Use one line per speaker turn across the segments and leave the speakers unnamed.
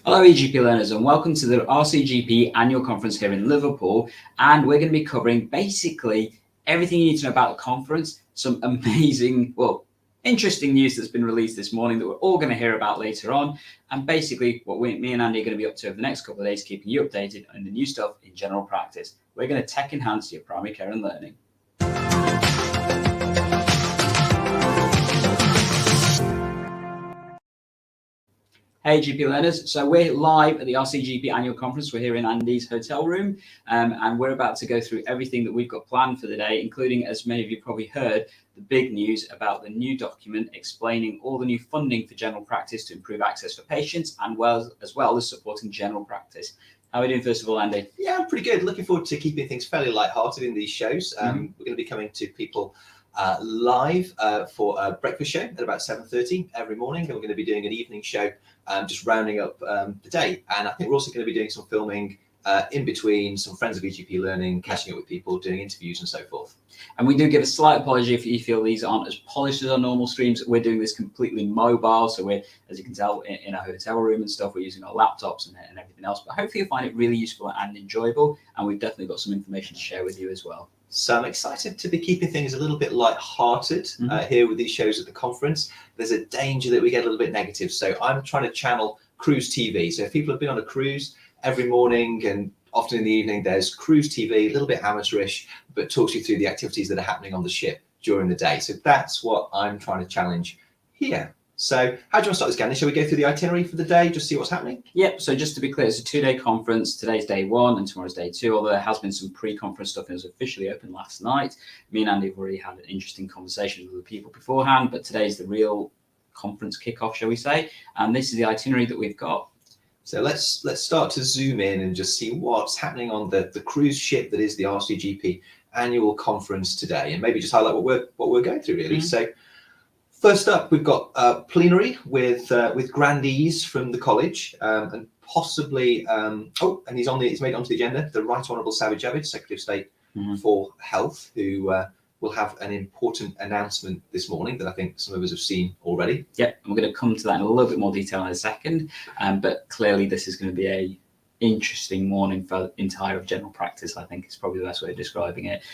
Hello EGP learners and welcome to the RCGP Annual Conference here in Liverpool, and we're going to be covering basically everything you need to know about the conference, some amazing, interesting news that's been released this morning that we're all going to hear about later on, and basically what me and Andy are going to be up to over the next couple of days, keeping you updated on the new stuff in general practice. We're going to tech enhance your primary care and learning. Hey GP learners, so we're live at the RCGP Annual Conference. We're here in Andy's hotel room and we're about to go through everything that we've got planned for the day, including, as many of you probably heard, the big news about the new document explaining all the new funding for general practice to improve access for patients and as well as supporting general practice. How are we doing first of all, Andy?
Yeah, I'm pretty good. Looking forward to keeping things fairly light-hearted in these shows. We're going to be coming to people live for a breakfast show at about 7:30 every morning, and we're going to be doing an evening show just rounding up the day. And I think we're also going to be doing some filming in between, some friends of EGP Learning, catching up with people, doing interviews and so forth.
And we do give a slight apology if you feel these aren't as polished as our normal streams. We're doing this completely mobile, so we're, as you can tell, in a hotel room and stuff. We're using our laptops and everything else, but hopefully you'll find it really useful and enjoyable, and we've definitely got some information to share with you as well.
So I'm excited to be keeping things a little bit light-hearted here with these shows at the conference. There's a danger that we get a little bit negative, so I'm trying to channel cruise TV. So if people have been on a cruise every morning and often in the evening, there's cruise TV, a little bit amateurish, but talks you through the activities that are happening on the ship during the day. So that's what I'm trying to challenge here. So how do you want to start this, Gandhi? Shall we go through the itinerary for the day, just see what's happening?
Yep, so just to be clear, it's a two-day conference. Today's day one and tomorrow's day two, although there has been some pre-conference stuff and it was officially open last night. Me and Andy have already had an interesting conversation with the people beforehand, but today's the real conference kickoff, shall we say, and this is the itinerary that we've got.
So let's start to zoom in and just see what's happening on the cruise ship that is the RCGP Annual Conference today, and maybe just highlight what we're going through really. So first up, we've got plenary with grandees from the college, and possibly and he's made it onto the agenda, the Right Honourable Sajid Javid, Secretary of State for Health, who will have an important announcement this morning that I think some of us have seen already.
Yep, and we're going to come to that in a little bit more detail in a second, but clearly this is going to be a interesting morning for the entire of general practice. I think it's probably the best way of describing it.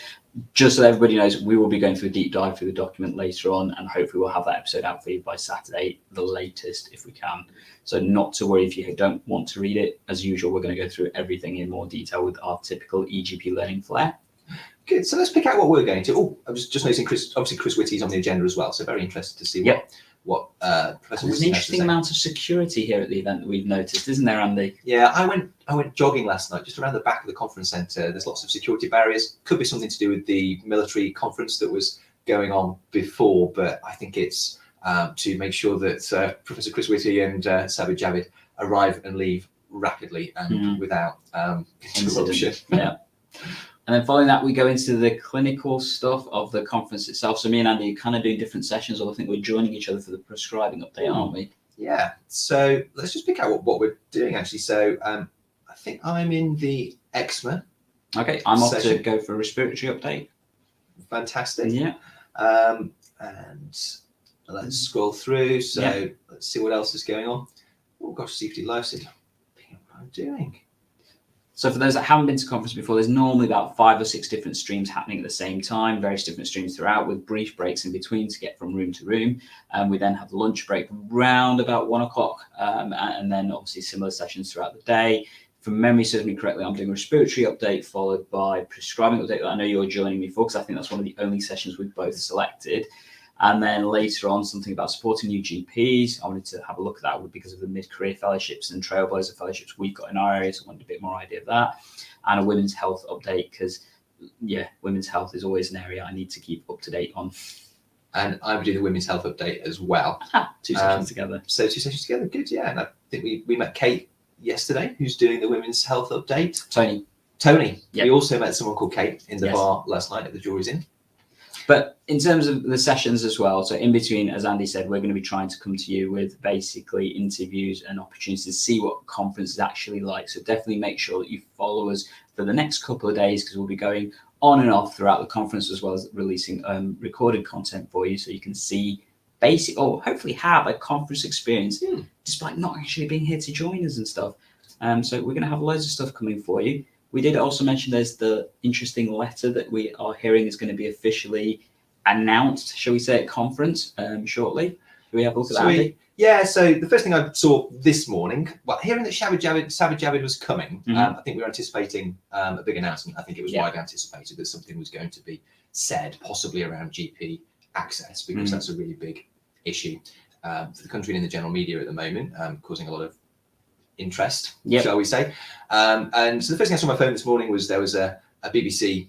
Just so everybody knows, we will be going through a deep dive through the document later on, and hopefully we'll have that episode out for you by Saturday, the latest, if we can. So not to worry if you don't want to read it. As usual, we're going to go through everything in more detail with our typical EGP Learning flair.
Good. So let's pick out what we're going to. Oh, I'm just noticing Chris Whitty's on the agenda as well. So very interested to see what Professor
There's an interesting amount of security here at the event that we've noticed, isn't there, Andy?
Yeah, I went jogging last night just around the back of the conference centre. There's lots of security barriers. Could be something to do with the military conference that was going on before, but I think it's to make sure that Professor Chris Whitty and Sajid Javid arrive and leave rapidly and without interruption.
Yeah. And then following that, we go into the clinical stuff of the conference itself. So me and Andy are kind of doing different sessions, although I think we're joining each other for the prescribing update, aren't we?
Yeah. So let's just pick out what we're doing, actually. So I think I'm in the eczema.
Okay, I'm off to go for a respiratory update.
Fantastic.
Yeah.
And let's scroll through. So let's see what else is going on. Oh gosh, safety license. What I'm doing.
So for those that haven't been to conference before, there's normally about 5 or 6 different streams happening at the same time, various different streams throughout with brief breaks in between to get from room to room. We then have the lunch break round about 1 o'clock, and then obviously similar sessions throughout the day. From memory serves me correctly, I'm doing a respiratory update followed by prescribing update that I know you're joining me for, because I think that's one of the only sessions we've both selected. And then later on, something about supporting new GPs. I wanted to have a look at that because of the mid-career fellowships and trailblazer fellowships we've got in our area. So I wanted a bit more idea of that. And a women's health update, because, women's health is always an area I need to keep up to date on.
And I would do the women's health update as well.
2 sessions together.
So 2 sessions together, good, yeah. And I think we met Kate yesterday, who's doing the women's health update. Tony. Yep. We also met someone called Kate in the bar last night at the Jury's Inn.
But in terms of the sessions as well, so in between, as Andy said, we're going to be trying to come to you with basically interviews and opportunities to see what conference is actually like. So definitely make sure that you follow us for the next couple of days, because we'll be going on and off throughout the conference, as well as releasing recorded content for you, so you can see basic, or hopefully have a conference experience, despite not actually being here to join us and stuff. So we're going to have loads of stuff coming for you. We did also mention there's the interesting letter that we are hearing is going to be officially announced, shall we say, at conference shortly. Do we have a look at that, Andy?
Yeah, so the first thing I saw this morning, well, hearing that Savage Javid was coming, I think we were anticipating a big announcement. I think it was widely anticipated that something was going to be said, possibly around GP access, because that's a really big issue for the country and in the general media at the moment, causing a lot of interest, shall we say. And so the first thing I saw on my phone this morning was there was a BBC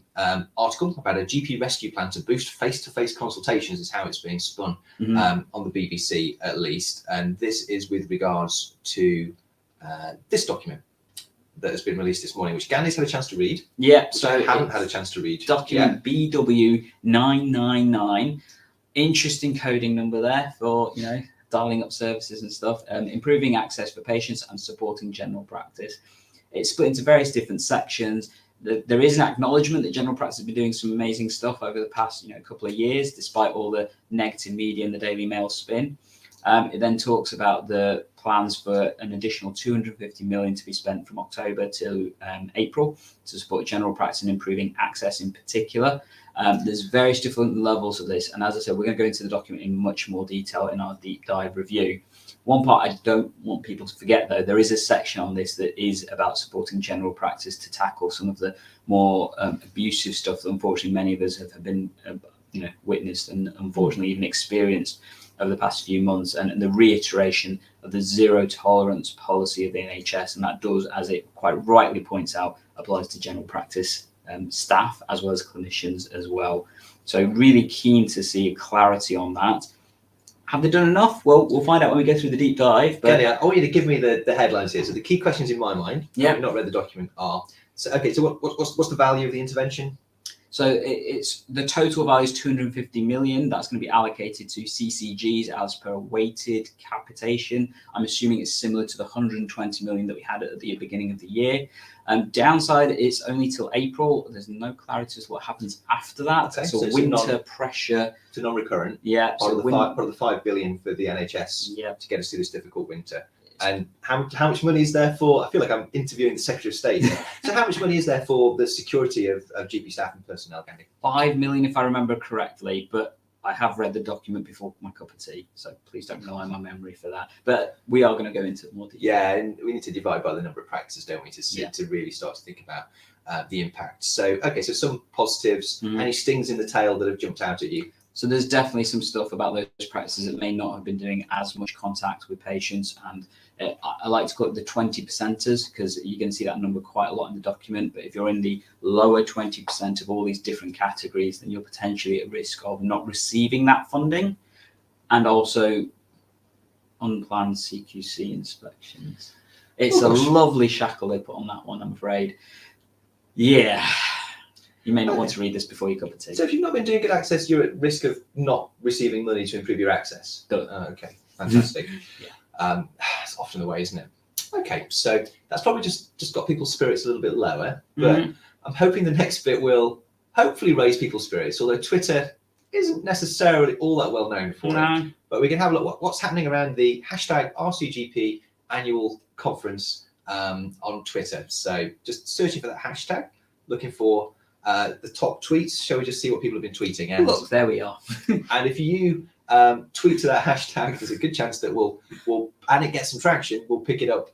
article about a GP rescue plan to boost face-to-face consultations, is how it's being spun on the BBC at least. And this is with regards to this document that has been released this morning, which Gandhi's had a chance to read.
Yeah,
so I haven't had a chance to read.
Document BW999. Interesting coding number there for, dialing up services and stuff, improving access for patients and supporting general practice. It's split into various different sections. There is an acknowledgement that general practice has been doing some amazing stuff over the past couple of years, despite all the negative media and the Daily Mail spin. It then talks about the plans for an additional 250 million to be spent from October to April to support general practice and improving access in particular. There's various different levels of this. And as I said, we're going to go into the document in much more detail in our deep dive review. One part I don't want people to forget, though, there is a section on this that is about supporting general practice to tackle some of the more abusive stuff that unfortunately many of us have been witnessed and unfortunately even experienced over the past few months, and the reiteration of the zero tolerance policy of the NHS. And that does, as it quite rightly points out, applies to general practice staff as well as clinicians as well. So really keen to see clarity on that. Have they done enough? Well, we'll find out when we go through the deep dive. But
I want you to give me the headlines here. So the key questions in my mind, I've not read the document, are, so what's the value of the intervention?
So it's the total value is 250 million. That's going to be allocated to CCGs as per weighted capitation. I'm assuming it's similar to the 120 million that we had at the beginning of the year. Downside, it's only till April. There's no clarity as to what happens after that.
Okay,
so winter pressure.
It's a non-recurrent.
Yeah.
Part of the 5 billion for the NHS to get us through this difficult winter. And how much money is there for? I feel like I'm interviewing the Secretary of State. So how much money is there for the security of GP staff and personnel, Gandhi?
5 million, if I remember correctly, but I have read the document before my cup of tea, so please don't rely on my memory for that. But we are going to go into more detail.
Yeah, and we need to divide by the number of practices, don't we, to really start to think about the impact. So, okay, so some positives, any stings in the tail that have jumped out at you?
So there's definitely some stuff about those practices that may not have been doing as much contact with patients. And I like to call it the 20%ers, because you can see that number quite a lot in the document. But if you're in the lower 20% of all these different categories, then you're potentially at risk of not receiving that funding, and also unplanned CQC inspections. It's a lovely shackle they put on that one, I'm afraid. Yeah. You may not want to read this before your cup of tea.
So if you've not been doing good access, you're at risk of not receiving money to improve your access. Okay, fantastic. It's often the way, isn't it? Okay, so that's probably just got people's spirits a little bit lower, but I'm hoping the next bit will hopefully raise people's spirits, although Twitter isn't necessarily all that well known for it. But we can have a look what's happening around the hashtag RCGP Annual Conference on Twitter. So just searching for that hashtag, looking for the top tweets. Shall we just see what people have been tweeting? And
look, there we are.
And if you tweet to that hashtag, there's a good chance that we'll and it gets some traction, we'll pick it up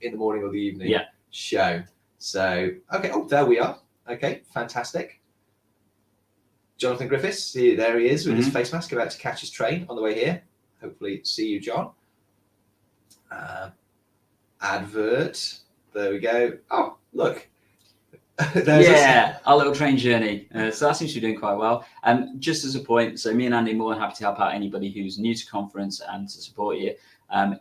in the morning or the evening show. So, okay, there we are. Okay, fantastic. Jonathan Griffiths, there he is with his face mask, about to catch his train on the way here. Hopefully see you, John. Advert. There we go. Oh, look.
Our little train journey. So that seems to be doing quite well. Just as a point, so me and Andy are more than happy to help out anybody who's new to conference and to support you.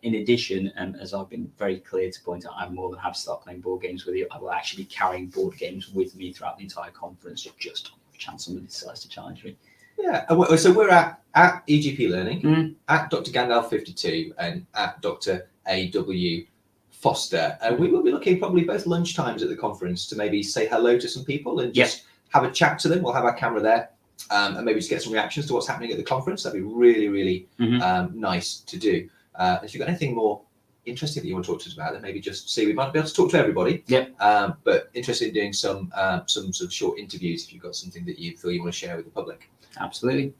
In addition, as I've been very clear to point out, I'm more than happy to start playing board games with you. I will actually be carrying board games with me throughout the entire conference, just on the chance somebody decides to challenge me.
Yeah, so we're at EGP Learning, at Dr. Gandalf 52, and at Dr. A.W. Foster. We will be looking probably both lunchtimes at the conference to maybe say hello to some people and just have a chat to them. We'll have our camera there and maybe just get some reactions to what's happening at the conference. That'd be really, really nice to do. If you've got anything more interesting that you want to talk to us about, then maybe just see. We might be able to talk to everybody.
Yep.
But interested in doing some sort of short interviews if you've got something that you feel you want to share with the public.
Absolutely.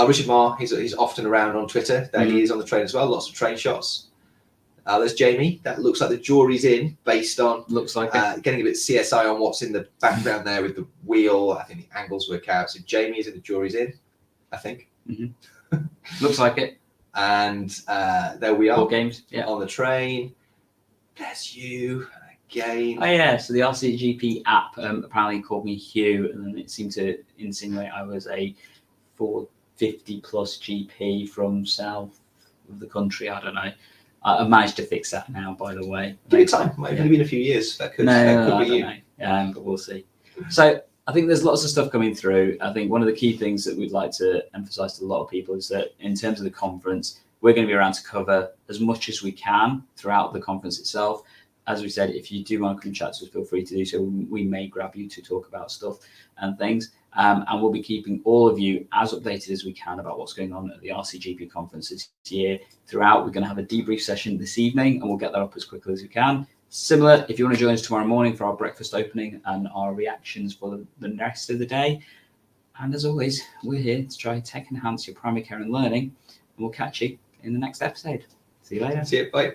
Richard Marr, he's often around on Twitter. There he is on the train as well. Lots of train shots. There's Jamie. That looks like the jury's in, based on
Looks like
getting a bit CSI on what's in the background there with the wheel. I think the angles work out. So Jamie is in, the jury's in, I think.
Looks like it.
And there we are.
4 games. Yeah.
On the train. There's you again.
Oh yeah. So the RCGP app apparently called me Hugh, and then it seemed to insinuate I was a 450 plus GP from south of the country. I don't know. I've managed to fix that now, by the way.
Give it time. Might have been a few years. That could be you.
But we'll see. So I think there's lots of stuff coming through. I think one of the key things that we'd like to emphasize to a lot of people is that in terms of the conference, we're going to be around to cover as much as we can throughout the conference itself. As we said, if you do want to come chat to us, feel free to do so. We may grab you to talk about stuff and things. And we'll be keeping all of you as updated as we can about what's going on at the RCGP conference this year. Throughout, we're going to have a debrief session this evening, and we'll get that up as quickly as we can. Similar, if you want to join us tomorrow morning for our breakfast opening and our reactions for the rest of the day. And as always, we're here to try tech enhance your primary care and learning, and we'll catch you in the next episode. See you later.
See you. Bye.